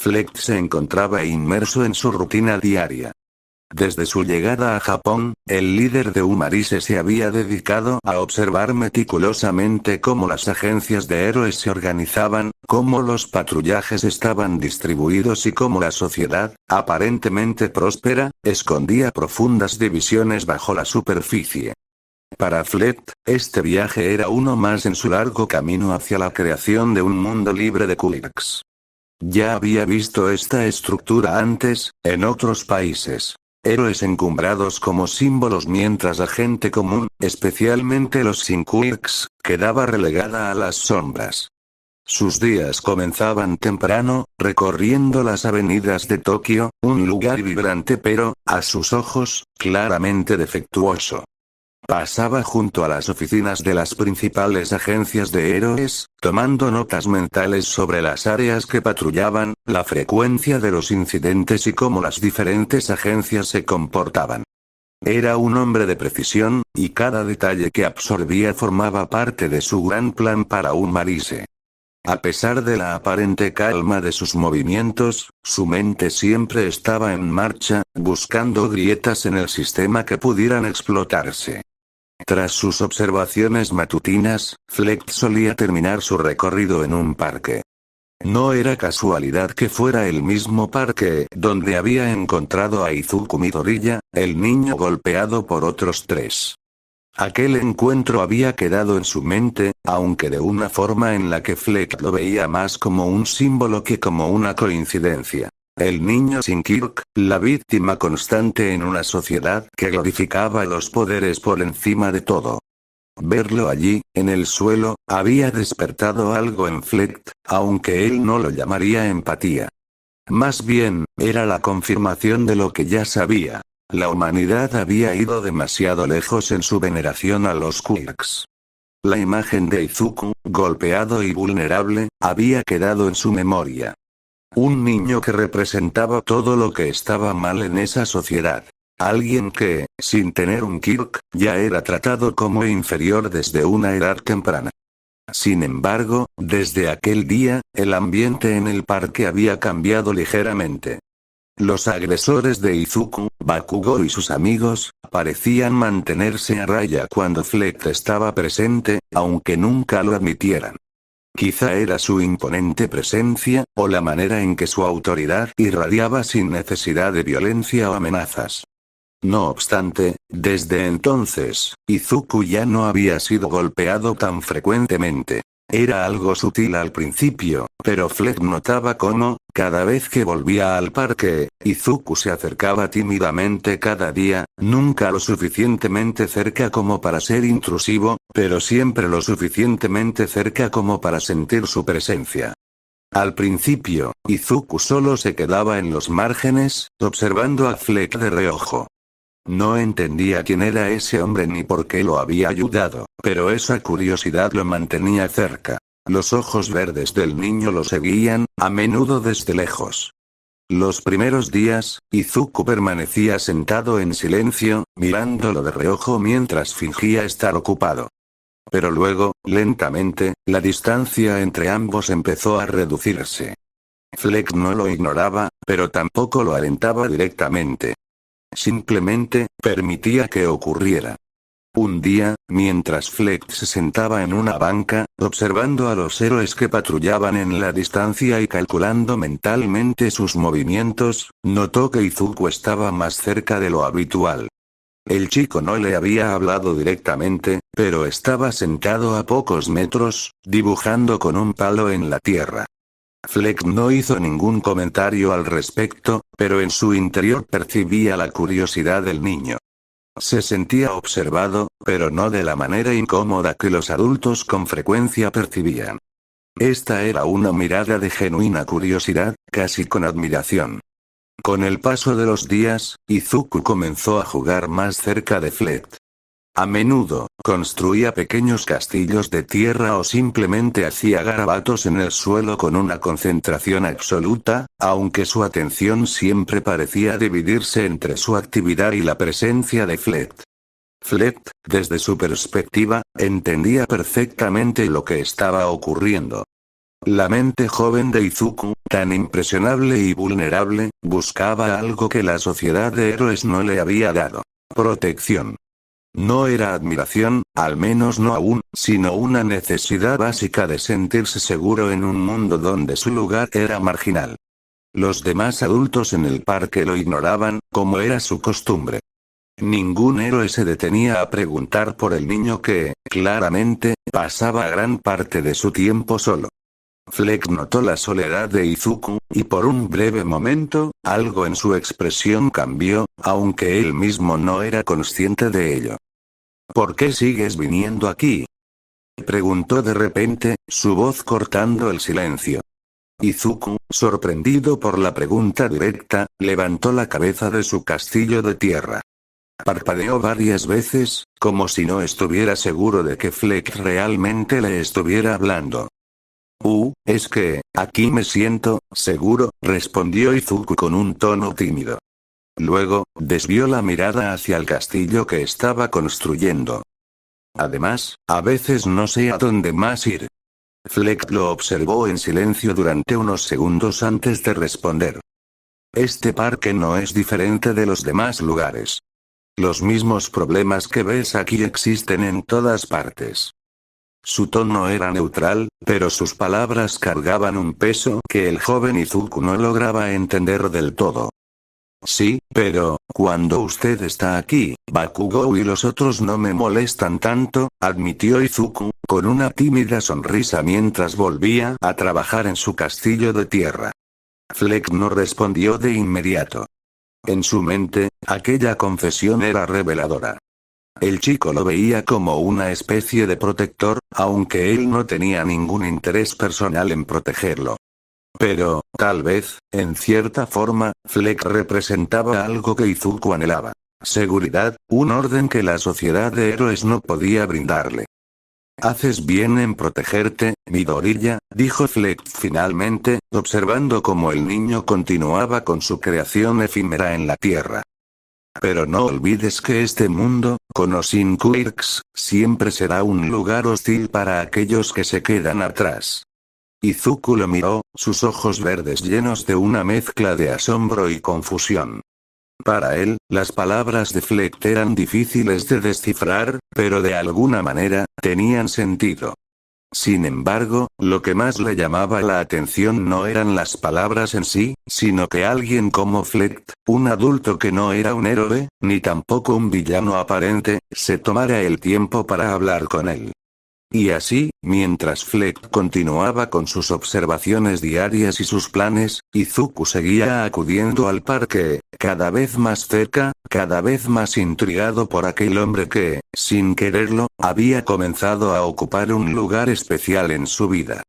Fleck se encontraba inmerso en su rutina diaria. Desde su llegada a Japón, el líder de Umarise se había dedicado a observar meticulosamente cómo las agencias de héroes se organizaban, cómo los patrullajes estaban distribuidos y cómo la sociedad, aparentemente próspera, escondía profundas divisiones bajo la superficie. Para Fleck, este viaje era uno más en su largo camino hacia la creación de un mundo libre de quirks. Ya había visto esta estructura antes, en otros países. Héroes encumbrados como símbolos mientras la gente común, especialmente los sin quirks, quedaba relegada a las sombras. Sus días comenzaban temprano, recorriendo las avenidas de Tokio, un lugar vibrante pero, a sus ojos, claramente defectuoso. Pasaba junto a las oficinas de las principales agencias de héroes, tomando notas mentales sobre las áreas que patrullaban, la frecuencia de los incidentes y cómo las diferentes agencias se comportaban. Era un hombre de precisión, y cada detalle que absorbía formaba parte de su gran plan para Umarise. A pesar de la aparente calma de sus movimientos, su mente siempre estaba en marcha, buscando grietas en el sistema que pudieran explotarse. Tras sus observaciones matutinas, Fleck solía terminar su recorrido en un parque. No era casualidad que fuera el mismo parque donde había encontrado a Izuku Midoriya, el niño golpeado por otros 3. Aquel encuentro había quedado en su mente, aunque de una forma en la que Fleck lo veía más como un símbolo que como una coincidencia. El niño sin quirk, la víctima constante en una sociedad que glorificaba los poderes por encima de todo. Verlo allí, en el suelo, había despertado algo en Fleck, aunque él no lo llamaría empatía. Más bien, era la confirmación de lo que ya sabía. La humanidad había ido demasiado lejos en su veneración a los quirks. La imagen de Izuku, golpeado y vulnerable, había quedado en su memoria. Un niño que representaba todo lo que estaba mal en esa sociedad. Alguien que, sin tener un quirk, ya era tratado como inferior desde una edad temprana. Sin embargo, desde aquel día, el ambiente en el parque había cambiado ligeramente. Los agresores de Izuku, Bakugo y sus amigos, parecían mantenerse a raya cuando Fleck estaba presente, aunque nunca lo admitieran. Quizá era su imponente presencia, o la manera en que su autoridad irradiaba sin necesidad de violencia o amenazas. No obstante, desde entonces, Izuku ya no había sido golpeado tan frecuentemente. Era algo sutil al principio, pero Fleck notaba cómo, cada vez que volvía al parque, Izuku se acercaba tímidamente cada día, nunca lo suficientemente cerca como para ser intrusivo, pero siempre lo suficientemente cerca como para sentir su presencia. Al principio, Izuku solo se quedaba en los márgenes, observando a Fleck de reojo. No entendía quién era ese hombre ni por qué lo había ayudado, pero esa curiosidad lo mantenía cerca. Los ojos verdes del niño lo seguían, a menudo desde lejos. Los primeros días, Izuku permanecía sentado en silencio, mirándolo de reojo mientras fingía estar ocupado. Pero luego, lentamente, la distancia entre ambos empezó a reducirse. Fleck no lo ignoraba, pero tampoco lo alentaba directamente. Simplemente, permitía que ocurriera. Un día, mientras Fleck se sentaba en una banca, observando a los héroes que patrullaban en la distancia y calculando mentalmente sus movimientos, notó que Izuku estaba más cerca de lo habitual. El chico no le había hablado directamente, pero estaba sentado a pocos metros, dibujando con un palo en la tierra. Fleck no hizo ningún comentario al respecto, pero en su interior percibía la curiosidad del niño. Se sentía observado, pero no de la manera incómoda que los adultos con frecuencia percibían. Esta era una mirada de genuina curiosidad, casi con admiración. Con el paso de los días, Izuku comenzó a jugar más cerca de Fleck. A menudo, construía pequeños castillos de tierra o simplemente hacía garabatos en el suelo con una concentración absoluta, aunque su atención siempre parecía dividirse entre su actividad y la presencia de Fleck. Fleck, desde su perspectiva, entendía perfectamente lo que estaba ocurriendo. La mente joven de Izuku, tan impresionable y vulnerable, buscaba algo que la sociedad de héroes no le había dado. Protección. No era admiración, al menos no aún, sino una necesidad básica de sentirse seguro en un mundo donde su lugar era marginal. Los demás adultos en el parque lo ignoraban, como era su costumbre. Ningún héroe se detenía a preguntar por el niño que, claramente, pasaba gran parte de su tiempo solo. Fleck notó la soledad de Izuku, y por un breve momento, algo en su expresión cambió, aunque él mismo no era consciente de ello. ¿Por qué sigues viniendo aquí?, preguntó de repente, su voz cortando el silencio. Izuku, sorprendido por la pregunta directa, levantó la cabeza de su castillo de tierra. Parpadeó varias veces, como si no estuviera seguro de que Fleck realmente le estuviera hablando. Es que, aquí me siento seguro, respondió Izuku con un tono tímido. Luego, desvió la mirada hacia el castillo que estaba construyendo. Además, a veces no sé a dónde más ir. Fleck lo observó en silencio durante unos segundos antes de responder. Este parque no es diferente de los demás lugares. Los mismos problemas que ves aquí existen en todas partes. Su tono era neutral, pero sus palabras cargaban un peso que el joven Izuku no lograba entender del todo. Sí, pero, cuando usted está aquí, Bakugou y los otros no me molestan tanto, admitió Izuku, con una tímida sonrisa mientras volvía a trabajar en su castillo de tierra. Fleck no respondió de inmediato. En su mente, aquella confesión era reveladora. El chico lo veía como una especie de protector, aunque él no tenía ningún interés personal en protegerlo. Pero, tal vez, en cierta forma, Fleck representaba algo que Izuku anhelaba. Seguridad, un orden que la sociedad de héroes no podía brindarle. Haces bien en protegerte, Midoriya, dijo Fleck finalmente, observando cómo el niño continuaba con su creación efímera en la tierra. Pero no olvides que este mundo, con o sin quirks, siempre será un lugar hostil para aquellos que se quedan atrás. Izuku lo miró, sus ojos verdes llenos de una mezcla de asombro y confusión. Para él, las palabras de Fleck eran difíciles de descifrar, pero de alguna manera, tenían sentido. Sin embargo, lo que más le llamaba la atención no eran las palabras en sí, sino que alguien como Fleck, un adulto que no era un héroe, ni tampoco un villano aparente, se tomara el tiempo para hablar con él. Y así, mientras Fleck continuaba con sus observaciones diarias y sus planes, Izuku seguía acudiendo al parque, cada vez más cerca, cada vez más intrigado por aquel hombre que, sin quererlo, había comenzado a ocupar un lugar especial en su vida.